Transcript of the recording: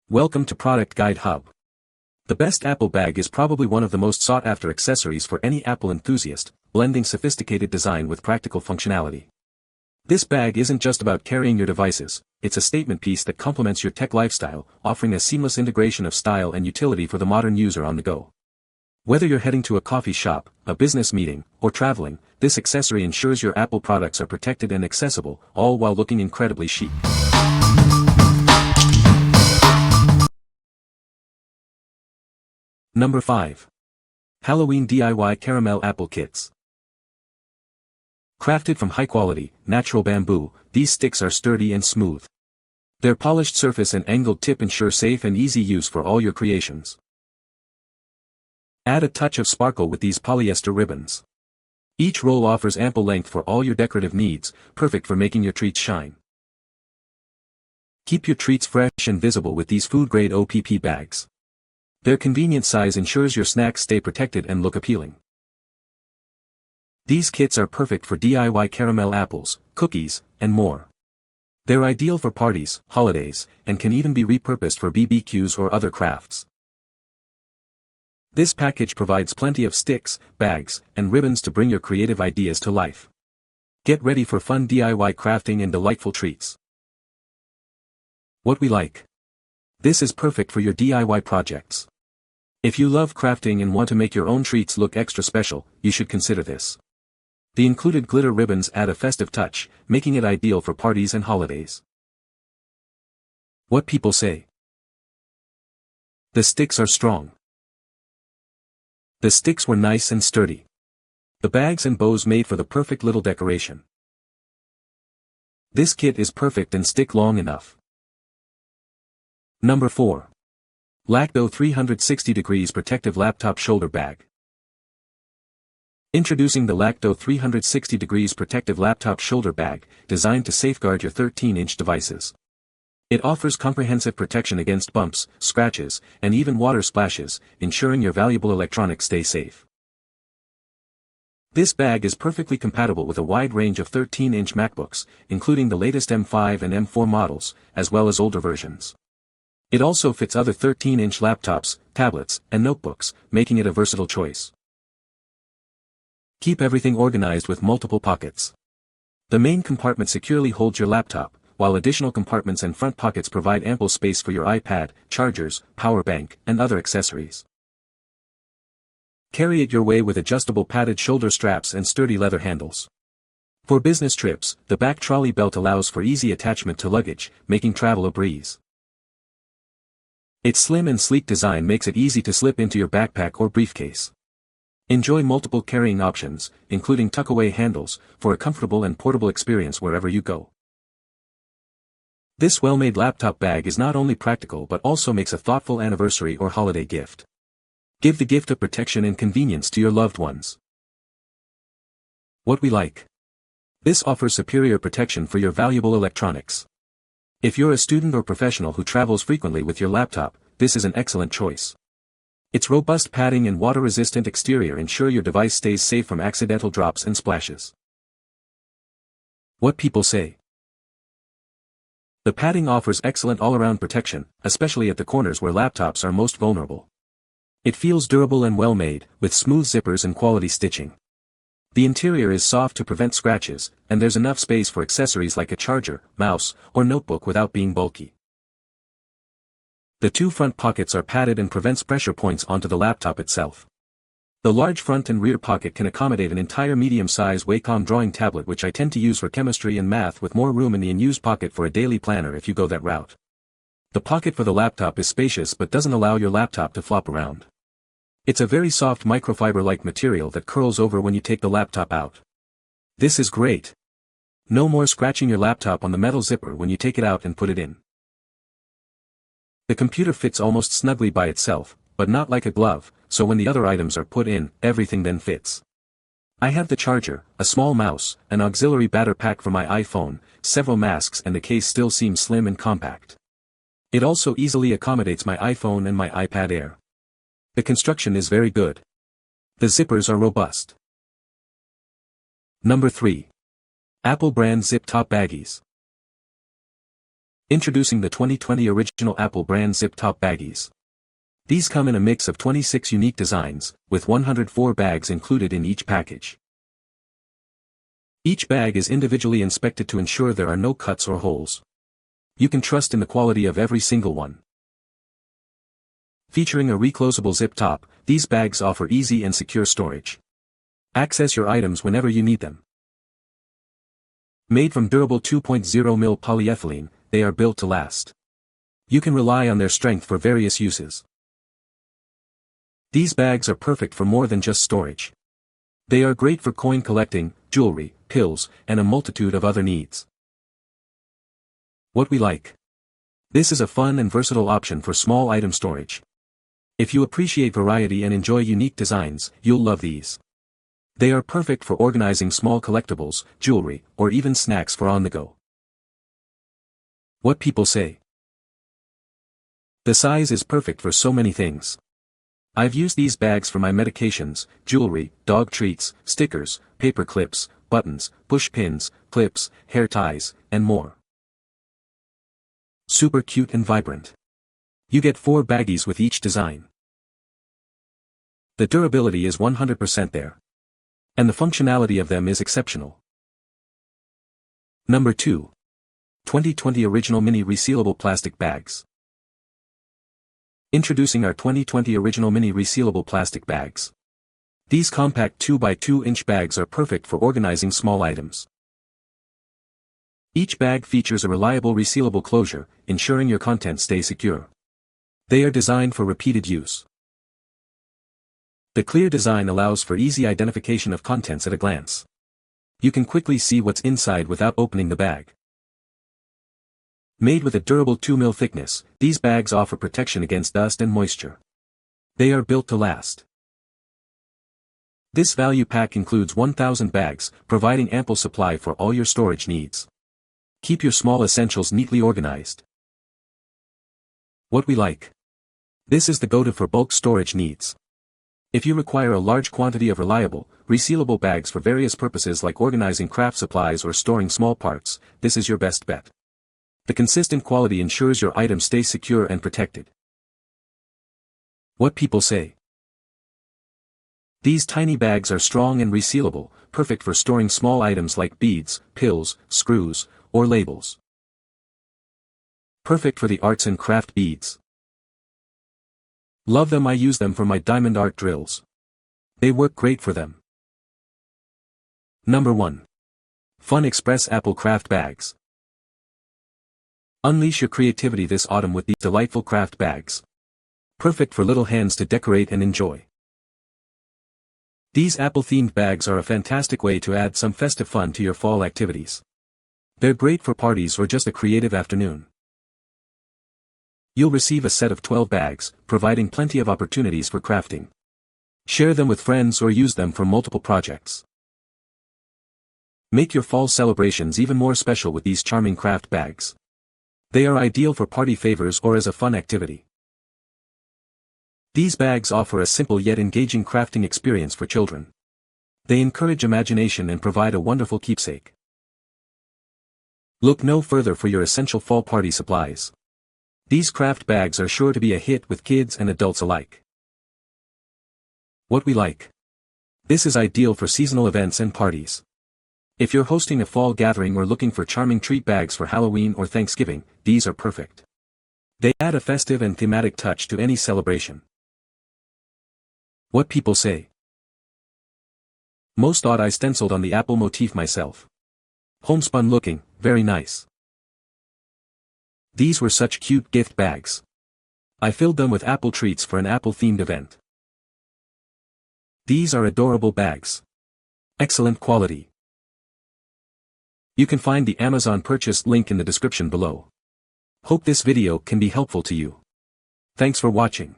Welcome to Product Guide Hub. The best Apple bag is probably one of the most sought-after accessories for any Apple enthusiast, blending sophisticated design with practical functionality. This bag isn't just about carrying your devices, it's a statement piece that complements your tech lifestyle, offering a seamless integration of style and utility for the modern user on the go. Whether you're heading to a coffee shop, a business meeting, or traveling, this accessory ensures your Apple products are protected and accessible, all while looking incredibly chic. Number 5. Halloween DIY Caramel Apple Kits. Crafted from high-quality, natural bamboo, these sticks are sturdy and smooth. Their polished surface and angled tip ensure safe and easy use for all your creations. Add a touch of sparkle with these polyester ribbons. Each roll offers ample length for all your decorative needs, perfect for making your treats shine. Keep your treats fresh and visible with these food-grade OPP bags. Their convenient size ensures your snacks stay protected and look appealing. These kits are perfect for DIY caramel apples, cookies, and more. They're ideal for parties, holidays, and can even be repurposed for BBQs or other crafts. This package provides plenty of sticks, bags, and ribbons to bring your creative ideas to life. Get ready for fun DIY crafting and delightful treats. What we like. This is perfect for your DIY projects. If you love crafting and want to make your own treats look extra special, you should consider this. The included glitter ribbons add a festive touch, making it ideal for parties and holidays. What people say. The sticks are strong. The sticks were nice and sturdy. The bags and bows made for the perfect little decoration. This kit is perfect and stick long enough. Number 4. Lacdo 360 degrees Protective Laptop Shoulder Bag. Introducing the Lacdo 360 degrees Protective Laptop Shoulder Bag, designed to safeguard your 13-inch devices. It offers comprehensive protection against bumps, scratches, and even water splashes, ensuring your valuable electronics stay safe. This bag is perfectly compatible with a wide range of 13-inch MacBooks, including the latest M5 and M4 models, as well as older versions. It also fits other 13-inch laptops, tablets, and notebooks, making it a versatile choice. Keep everything organized with multiple pockets. The main compartment securely holds your laptop, while additional compartments and front pockets provide ample space for your iPad, chargers, power bank, and other accessories. Carry it your way with adjustable padded shoulder straps and sturdy leather handles. For business trips, the back trolley belt allows for easy attachment to luggage, making travel a breeze. Its slim and sleek design makes it easy to slip into your backpack or briefcase. Enjoy multiple carrying options, including tuck-away handles, for a comfortable and portable experience wherever you go. This well-made laptop bag is not only practical but also makes a thoughtful anniversary or holiday gift. Give the gift of protection and convenience to your loved ones. What we like. This offers superior protection for your valuable electronics. If you're a student or professional who travels frequently with your laptop, this is an excellent choice. Its robust padding and water-resistant exterior ensure your device stays safe from accidental drops and splashes. What people say. The padding offers excellent all-around protection, especially at the corners where laptops are most vulnerable. It feels durable and well-made, with smooth zippers and quality stitching. The interior is soft to prevent scratches, and there's enough space for accessories like a charger, mouse, or notebook without being bulky. The two front pockets are padded and prevents pressure points onto the laptop itself. The large front and rear pocket can accommodate an entire medium-size Wacom drawing tablet, which I tend to use for chemistry and math, with more room in the unused pocket for a daily planner if you go that route. The pocket for the laptop is spacious but doesn't allow your laptop to flop around. It's a very soft microfiber-like material that curls over when you take the laptop out. This is great. No more scratching your laptop on the metal zipper when you take it out and put it in. The computer fits almost snugly by itself, but not like a glove, so when the other items are put in, everything then fits. I have the charger, a small mouse, an auxiliary battery pack for my iPhone, several masks, and the case still seems slim and compact. It also easily accommodates my iPhone and my iPad Air. The construction is very good. The zippers are robust. Number 3. Apple brand zip top baggies. Introducing the 2020 original Apple brand zip-top baggies. These come in a mix of 26 unique designs, with 104 bags included in each package. Each bag is individually inspected to ensure there are no cuts or holes. You can trust in the quality of every single one. Featuring a reclosable zip top, these bags offer easy and secure storage. Access your items whenever you need them. Made from durable 2.0mm polyethylene, they are built to last. You can rely on their strength for various uses. These bags are perfect for more than just storage. They are great for coin collecting, jewelry, pills, and a multitude of other needs. What we like. This is a fun and versatile option for small item storage. If you appreciate variety and enjoy unique designs, you'll love these. They are perfect for organizing small collectibles, jewelry, or even snacks for on the go. What people say. The size is perfect for so many things. I've used these bags for my medications, jewelry, dog treats, stickers, paper clips, buttons, push pins, clips, hair ties, and more. Super cute and vibrant. You get 4 baggies with each design. The durability is 100% there. And the functionality of them is exceptional. Number 2. 2020 Original Mini Resealable Plastic Bags. Introducing our 2020 Original Mini Resealable Plastic Bags. These compact 2x2-inch bags are perfect for organizing small items. Each bag features a reliable resealable closure, ensuring your contents stay secure. They are designed for repeated use. The clear design allows for easy identification of contents at a glance. You can quickly see what's inside without opening the bag. Made with a durable 2mm thickness, these bags offer protection against dust and moisture. They are built to last. This value pack includes 1,000 bags, providing ample supply for all your storage needs. Keep your small essentials neatly organized. What we like. This is the go-to for bulk storage needs. If you require a large quantity of reliable, resealable bags for various purposes like organizing craft supplies or storing small parts, this is your best bet. The consistent quality ensures your items stay secure and protected. What people say. These tiny bags are strong and resealable, perfect for storing small items like beads, pills, screws, or labels. Perfect for the arts and craft beads. Love them. I use them for my diamond art drills. They work great for them. Number 1. Fun Express Apple Craft Bags. Unleash your creativity this autumn with these delightful craft bags. Perfect for little hands to decorate and enjoy. These Apple-themed bags are a fantastic way to add some festive fun to your fall activities. They're great for parties or just a creative afternoon. You'll receive a set of 12 bags, providing plenty of opportunities for crafting. Share them with friends or use them for multiple projects. Make your fall celebrations even more special with these charming craft bags. They are ideal for party favors or as a fun activity. These bags offer a simple yet engaging crafting experience for children. They encourage imagination and provide a wonderful keepsake. Look no further for your essential fall party supplies. These craft bags are sure to be a hit with kids and adults alike. What we like. This is ideal for seasonal events and parties. If you're hosting a fall gathering or looking for charming treat bags for Halloween or Thanksgiving, these are perfect. They add a festive and thematic touch to any celebration. What people say. Most thought I stenciled on the apple motif myself. Homespun looking, very nice. These were such cute gift bags. I filled them with apple treats for an apple-themed event. These are adorable bags. Excellent quality. You can find the Amazon purchase link in the description below. Hope this video can be helpful to you. Thanks for watching.